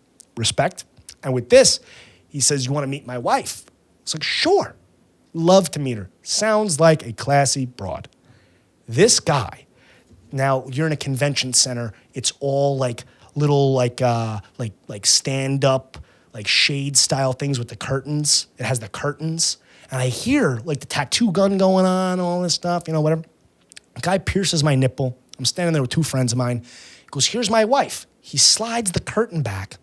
And with this, he says, you want to meet my wife? I was like, sure. Love to meet her. Sounds like a classy broad. This guy, now you're in a convention center. It's all like little like stand up, like shade style things with the curtains. It has the curtains. And I hear like the tattoo gun going on, all this stuff, whatever. A guy pierces my nipple. I'm standing there with two friends of mine. He goes, here's my wife. He slides the curtain back.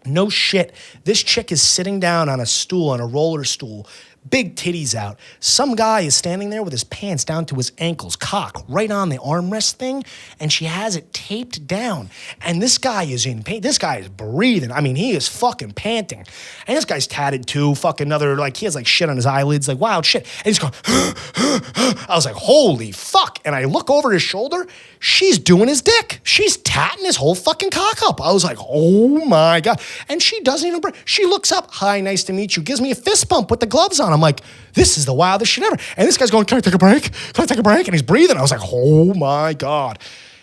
No shit. This chick is sitting down on a stool, on a roller stool, big titties out. Some guy is standing there with his pants down to his ankles, cock right on the armrest thing, and she has it taped down. And this guy is in pain. This guy is breathing. I mean, he is fucking panting. And this guy's tatted too, fucking he has like shit on his eyelids, like wild shit. And he's going, I was like, holy fuck. And I look over his shoulder, she's doing his dick. She's tatting his whole fucking cock up. I was like, oh my God. And she doesn't even break. She looks up, hi, nice to meet you, gives me a fist bump with the gloves on. I'm like, this is the wildest shit ever. And this guy's going, can I take a break? Can I take a break? And he's breathing. I was like, oh my God.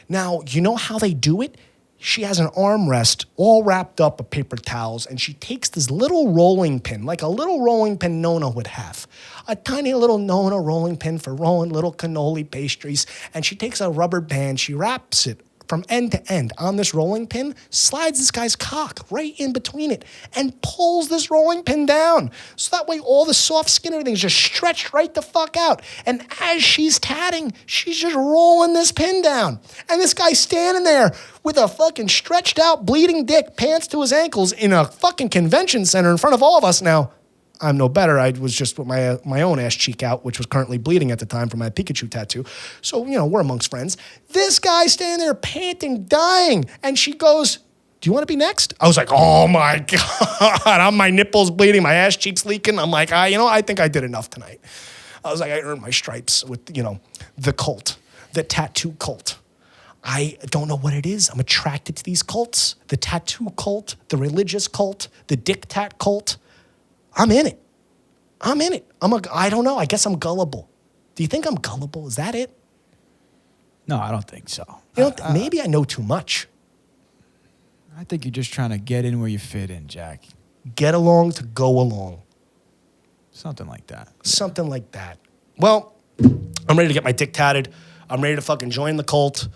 Now, you know how they do it? She has an armrest all wrapped up with paper towels, and she takes this little rolling pin, like a little rolling pin Nona would have. A tiny little Nona rolling pin for rolling little cannoli pastries. And she takes a rubber band, she wraps it from end to end on this rolling pin, slides this guy's cock right in between it, and pulls this rolling pin down. So that way all the soft skin and everything's just stretched right the fuck out. And as she's tatting, she's just rolling this pin down. And this guy's standing there with a fucking stretched out bleeding dick, pants to his ankles in a fucking convention center in front of all of us. Now, I'm no better. I was just with my own ass cheek out, which was currently bleeding at the time from my Pikachu tattoo. So, we're amongst friends. This guy standing there panting, dying. And she goes, do you want to be next? I was like, oh my God. My nipples bleeding, my ass cheeks leaking. I'm like, I think I did enough tonight. I was like, I earned my stripes with, the cult, the tattoo cult. I don't know what it is. I'm attracted to these cults. The tattoo cult, the religious cult, the dick tat cult. I'm in it. I don't know. I guess I'm gullible. Do you think I'm gullible? Is that it? No, I don't think so. Maybe I know too much. I think you're just trying to get in where you fit in, Jack. Get along to go along. Something like that. Something like that. Well, I'm ready to get my dick tatted. I'm ready to fucking join the cult.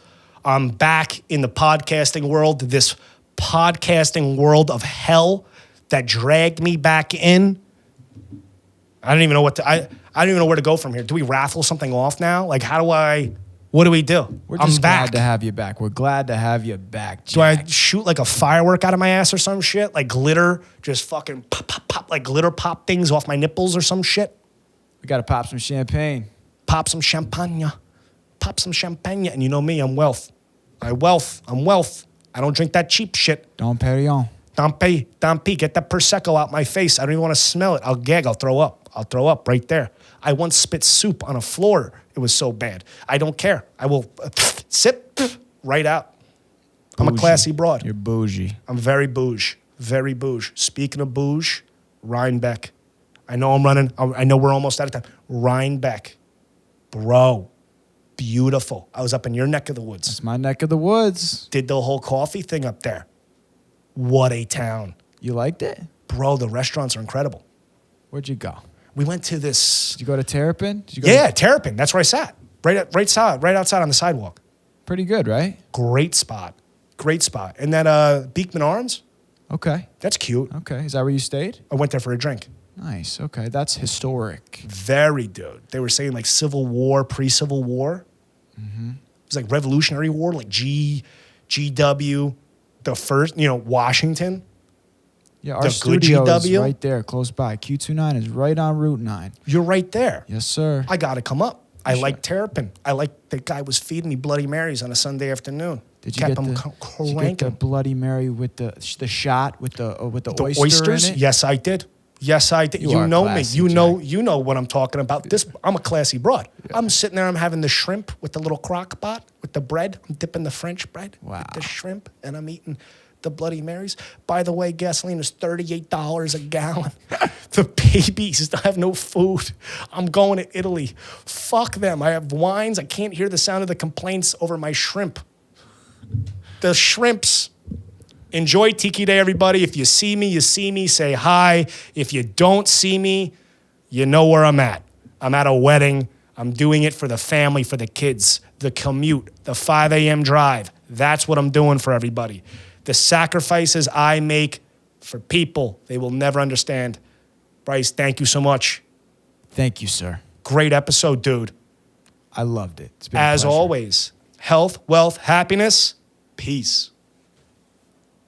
I'm back in the podcasting world, this podcasting world of hell that dragged me back in. I don't even know I don't even know where to go from here. Do we raffle something off now? Like, what do we do? We're just glad to have you back. We're glad to have you back, Jack. Do I shoot like a firework out of my ass or some shit? Like glitter, just fucking pop, pop, pop, like glitter pop things off my nipples or some shit? We got to pop some champagne. Pop some champagne. Pop some champagne. And you know me, I'm wealth. I'm wealth. I don't drink that cheap shit. Dom Perignon. Dompe, get that Prosecco out my face. I don't even want to smell it. I'll gag, I'll throw up right there. I once spit soup on a floor. It was so bad. I don't care. I will sip right out. I'm a classy broad. You're bougie. I'm very bouge. Very bouge. Speaking of bouge, Rhinebeck. I know I'm running. I know we're almost out of time. Rhinebeck. Bro. Beautiful. I was up in your neck of the woods. It's my neck of the woods. Did the whole coffee thing up there. What a town. You liked it? Bro, the restaurants are incredible. Where'd you go? We went to this. Did you go to Terrapin? Terrapin. That's where I sat. Right outside on the sidewalk. Pretty good, right? Great spot. And that Beekman Arms. Okay. That's cute. Okay. Is that where you stayed? I went there for a drink. Nice. Okay. That's historic. Very, dude. They were saying like Civil War, pre-Civil War. Mm-hmm. It was like Revolutionary War, like GW. The first, Washington. Yeah, our studio is right there, close by. Q29 is right on Route 9. You're right there. Yes, sir. I got to come up. I like Terrapin. I like that guy was feeding me Bloody Marys on a Sunday afternoon. Did you get the Bloody Mary with the shot with the oyster oysters? in it? Yes, I did. Yes, I did. You You are know me. classy, You know what I'm talking about. This, I'm a classy broad. I'm sitting there, I'm having the shrimp with the little crock pot with the bread. I'm dipping the French bread with the shrimp, and I'm eating the Bloody Marys. By the way, gasoline is $38 a gallon. The babies have no food. I'm going to Italy. Fuck them. I have wines. I can't hear the sound of the complaints over my shrimp. The shrimps. Enjoy Tiki Day, everybody. If you see me, you see me. Say hi. If you don't see me, you know where I'm at. I'm at a wedding. I'm doing it for the family, for the kids, the commute, the 5 a.m. drive. That's what I'm doing for everybody. The sacrifices I make for people, they will never understand. Bryce, thank you so much. Thank you, sir. Great episode, dude. I loved it. It's been a As pleasure. always, health, wealth, happiness, peace.